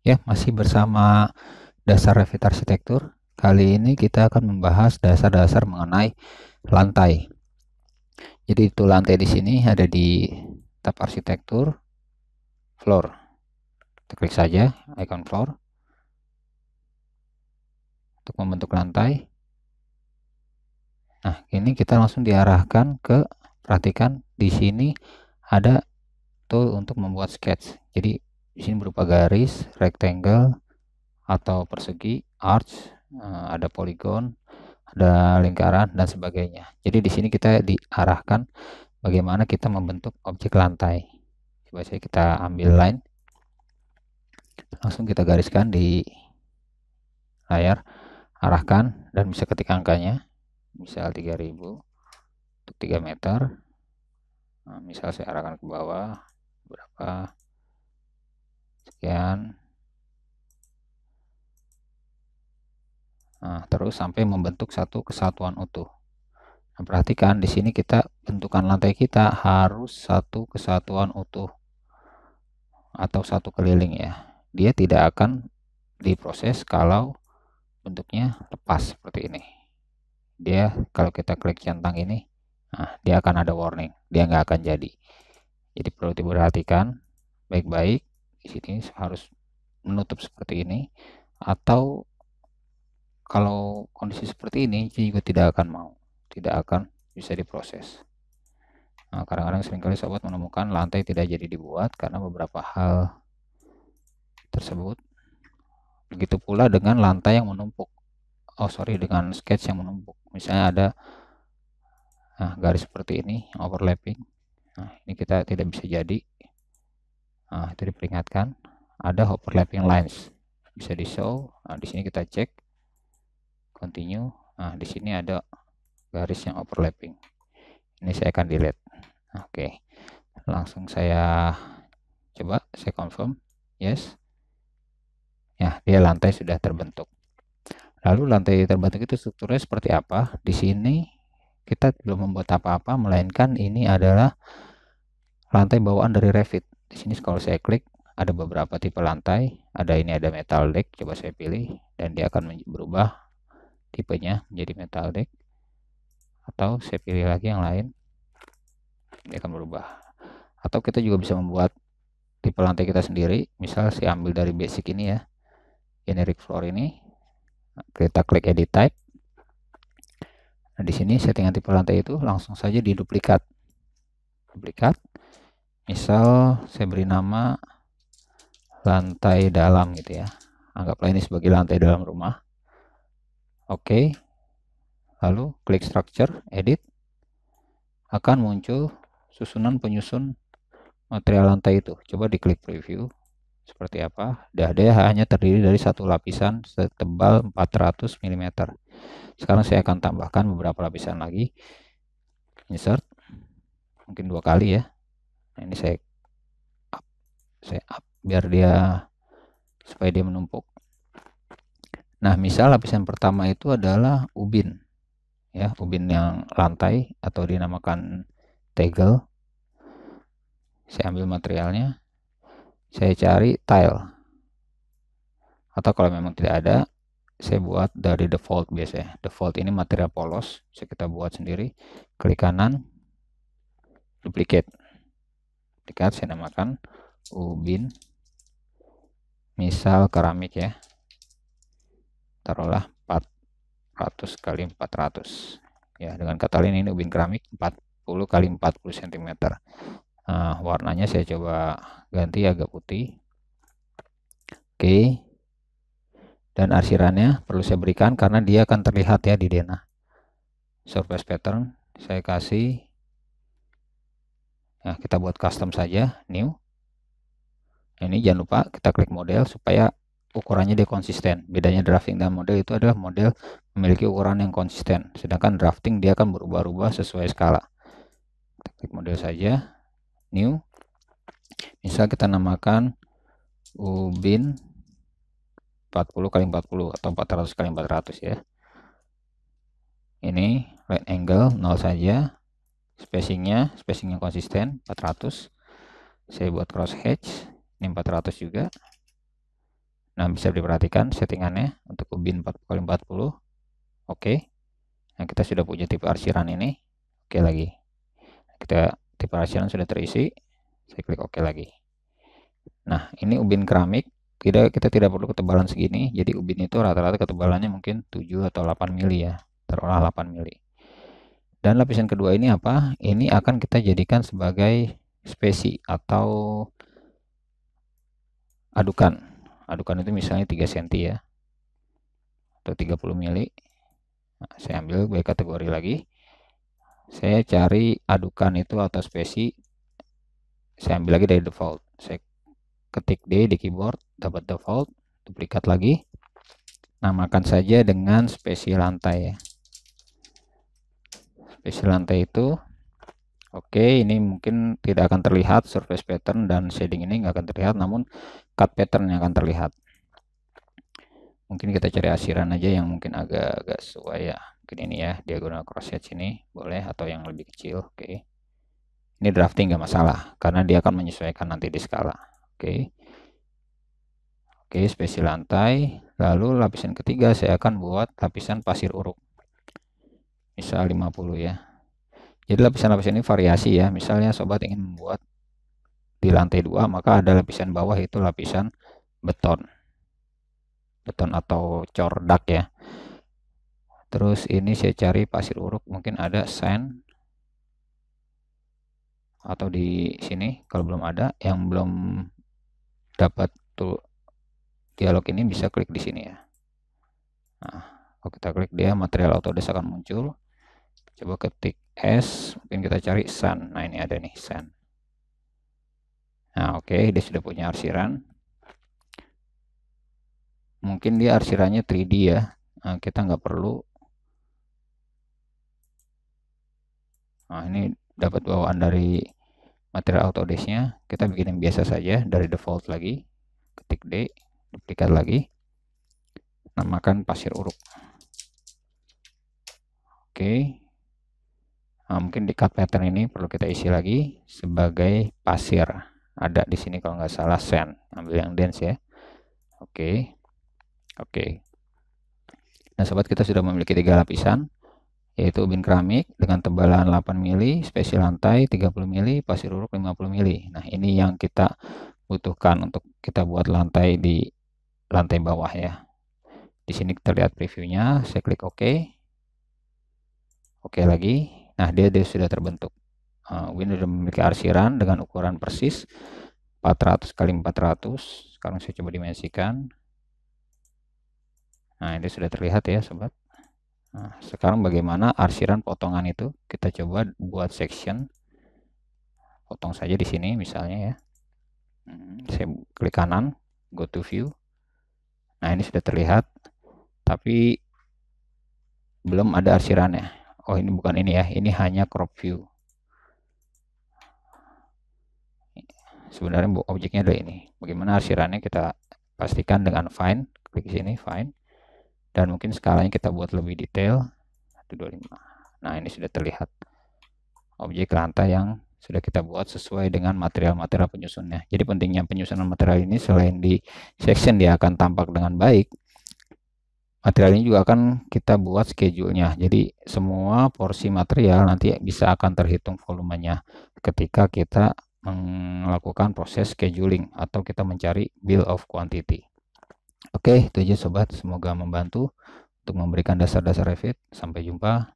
Ya, masih bersama dasar Revit Arsitektur. Kali ini kita akan membahas dasar-dasar mengenai lantai. Jadi itu lantai di sini ada di tab Arsitektur, Floor. Kita klik saja icon Floor untuk membentuk lantai. Nah, ini kita langsung diarahkan ke, perhatikan di sini ada tool untuk membuat sketch. Jadi di sini berupa garis, rectangle atau persegi, arch, ada polygon, ada lingkaran dan sebagainya. Jadi di sini kita diarahkan bagaimana kita membentuk objek lantai. Coba saya kita ambil line, langsung kita gariskan di layar, arahkan dan bisa ketik angkanya, misal 3000 untuk 3 meter. Nah, misal saya arahkan ke bawah berapa, sekian. Nah, terus sampai membentuk satu kesatuan utuh. Nah, perhatikan di sini kita bentukan lantai kita harus satu kesatuan utuh atau satu keliling ya. Dia tidak akan diproses kalau bentuknya lepas seperti ini. Dia kalau kita klik centang ini, nah dia akan ada warning, dia nggak akan jadi. Jadi perlu diperhatikan baik-baik. Di sini harus menutup seperti ini, atau kalau kondisi seperti ini juga tidak akan bisa diproses. Nah, kadang-kadang seringkali sobat menemukan lantai tidak jadi dibuat karena beberapa hal tersebut. Begitu pula dengan lantai yang menumpuk. Dengan sketch yang menumpuk. Misalnya ada garis seperti ini, overlapping. Nah, ini kita tidak bisa jadi. Nah, itu diperingatkan. Ada overlapping lines. Bisa di show. Nah, di sini kita cek. Continue. Nah, di sini ada garis yang overlapping. Ini saya akan delete. Oke. Langsung saya coba, saya confirm. Yes. Ya, dia lantai sudah terbentuk. Lalu lantai terbentuk itu strukturnya seperti apa? Di sini kita belum membuat apa-apa, melainkan ini adalah lantai bawaan dari Revit. Di sini kalau saya klik ada beberapa tipe lantai. Ini ada metal deck, coba saya pilih dan dia akan berubah tipenya menjadi metal deck. Atau saya pilih lagi yang lain, dia akan berubah. Atau kita juga bisa membuat tipe lantai kita sendiri. Misal saya ambil dari basic ini ya, generic floor ini. Kita klik edit type. Nah, di sini settingan tipe lantai itu langsung saja diduplikat. Duplikat. Misal saya beri nama lantai dalam gitu ya. Anggaplah ini sebagai lantai dalam rumah. Oke. Lalu klik structure, edit. Akan muncul susunan penyusun material lantai itu. Coba diklik preview. Seperti apa? Dia hanya terdiri dari satu lapisan setebal 400 mm. Sekarang saya akan tambahkan beberapa lapisan lagi. Insert. Mungkin 2 kali ya. Nah, ini saya up biar dia, supaya dia menumpuk. Nah, misal lapisan pertama itu adalah ubin ya, ubin yang lantai atau dinamakan tegel. Saya ambil materialnya, saya cari tile, atau kalau memang tidak ada saya buat dari default. Biasanya default ini material polos, bisa kita buat sendiri. Klik kanan, duplicate, saya namakan ubin, misal keramik ya, taruhlah 400 kali 400 ya. Dengan kata lain ini ubin keramik 40 kali 40 cm. Nah, warnanya saya coba ganti agak putih. Oke. Dan arsirannya perlu saya berikan karena dia akan terlihat ya di denah. Surface pattern saya kasih, nah kita buat custom saja, new. Ini jangan lupa kita klik model supaya ukurannya dia konsisten. Bedanya drafting dan model itu adalah model memiliki ukuran yang konsisten, sedangkan drafting dia akan berubah-ubah sesuai skala. Kita klik model saja, new. Misal kita namakan ubin 40 kali 40 atau 400 kali 400 ya. Ini right angle 0 saja. Spacing konsisten 400. Saya buat cross hatch, ini 400 juga. Nah, bisa diperhatikan settingannya untuk ubin 40x40. Oke. Nah, kita sudah punya tipe arsiran ini. Oke lagi. Kita tipe arsiran sudah terisi. Saya klik oke lagi. Nah, ini ubin keramik. Kita tidak perlu ketebalan segini. Jadi ubin itu rata-rata ketebalannya mungkin 7 atau 8 mili ya. Taruhlah 8 mili. Dan lapisan kedua ini apa? Ini akan kita jadikan sebagai spesi atau adukan. Adukan itu misalnya 3 cm ya. Atau 30 mili. Nah, saya ambil by kategori lagi. Saya cari adukan itu atau spesi. Saya ambil lagi dari default. Saya ketik D di keyboard, dapat default, duplikat lagi. Namakan saja dengan spesi lantai ya. Spesi lantai itu oke, ini mungkin tidak akan terlihat surface pattern dan shading ini nggak akan terlihat, namun cut pattern yang akan terlihat. Mungkin kita cari arsiran aja yang mungkin agak sesuai ya. Mungkin ini ya, diagonal cross hatch ini boleh, atau yang lebih kecil. Oke. Ini drafting nggak masalah karena dia akan menyesuaikan nanti di skala. Oke. Oke, spesi lantai. Lalu lapisan ketiga saya akan buat lapisan pasir uruk. Misal 50 ya. Jadi lapisan-lapisan ini variasi ya. Misalnya sobat ingin membuat di lantai 2, maka ada lapisan bawah itu lapisan beton. Beton atau cordak ya. Terus ini saya cari pasir uruk, mungkin ada sand atau di sini kalau belum ada, yang belum dapat tuh dialog ini bisa klik di sini ya. Nah, kalau kita klik dia material Autodesk akan muncul. Coba ketik S, mungkin kita cari sand. Nah, ini ada nih sand. Nah, oke, dia sudah punya arsiran. Mungkin dia arsirannya 3D ya. Nah, kita nggak perlu. Nah, ini dapat bawaan dari material Autodesk-nya. Kita bikin yang biasa saja dari default lagi. Ketik D, duplikat lagi. Namakan pasir uruk. Oke. Nah, mungkin di cut pattern ini perlu kita isi lagi sebagai pasir. Ada di sini kalau nggak salah sand. Ambil yang dense ya. Oke. Oke. Nah, sobat, kita sudah memiliki 3 lapisan, yaitu ubin keramik dengan tebalan 8 mili, spesi lantai 30 mili, pasir uruk 50 mili. Nah, ini yang kita butuhkan untuk kita buat lantai di lantai bawah ya. Di sini kita lihat previewnya, saya klik OK. Oke lagi. Nah, dia sudah terbentuk. Ubin sudah memiliki arsiran dengan ukuran persis 400 x 400. Sekarang saya coba dimensikan. Nah, ini sudah terlihat ya sobat. Nah, sekarang bagaimana arsiran potongan itu? Kita coba buat section. Potong saja di sini misalnya ya. Saya klik kanan, go to view. Nah, ini sudah terlihat, tapi belum ada arsirannya. Oh, ini bukan ini ya, ini hanya crop view. Sebenarnya objeknya ada ini. Bagaimana arsirannya kita pastikan dengan find. Klik sini find. Dan mungkin skalanya kita buat lebih detail, 125. Nah, ini sudah terlihat objek lantai yang sudah kita buat sesuai dengan material-material penyusunnya. Jadi pentingnya penyusunan material ini, selain di section dia akan tampak dengan baik, material ini juga akan kita buat schedule-nya. Jadi semua porsi material nanti bisa akan terhitung volumenya ketika kita melakukan proses scheduling atau kita mencari bill of quantity. Oke, itu aja sobat, semoga membantu untuk memberikan dasar-dasar Revit. Sampai jumpa.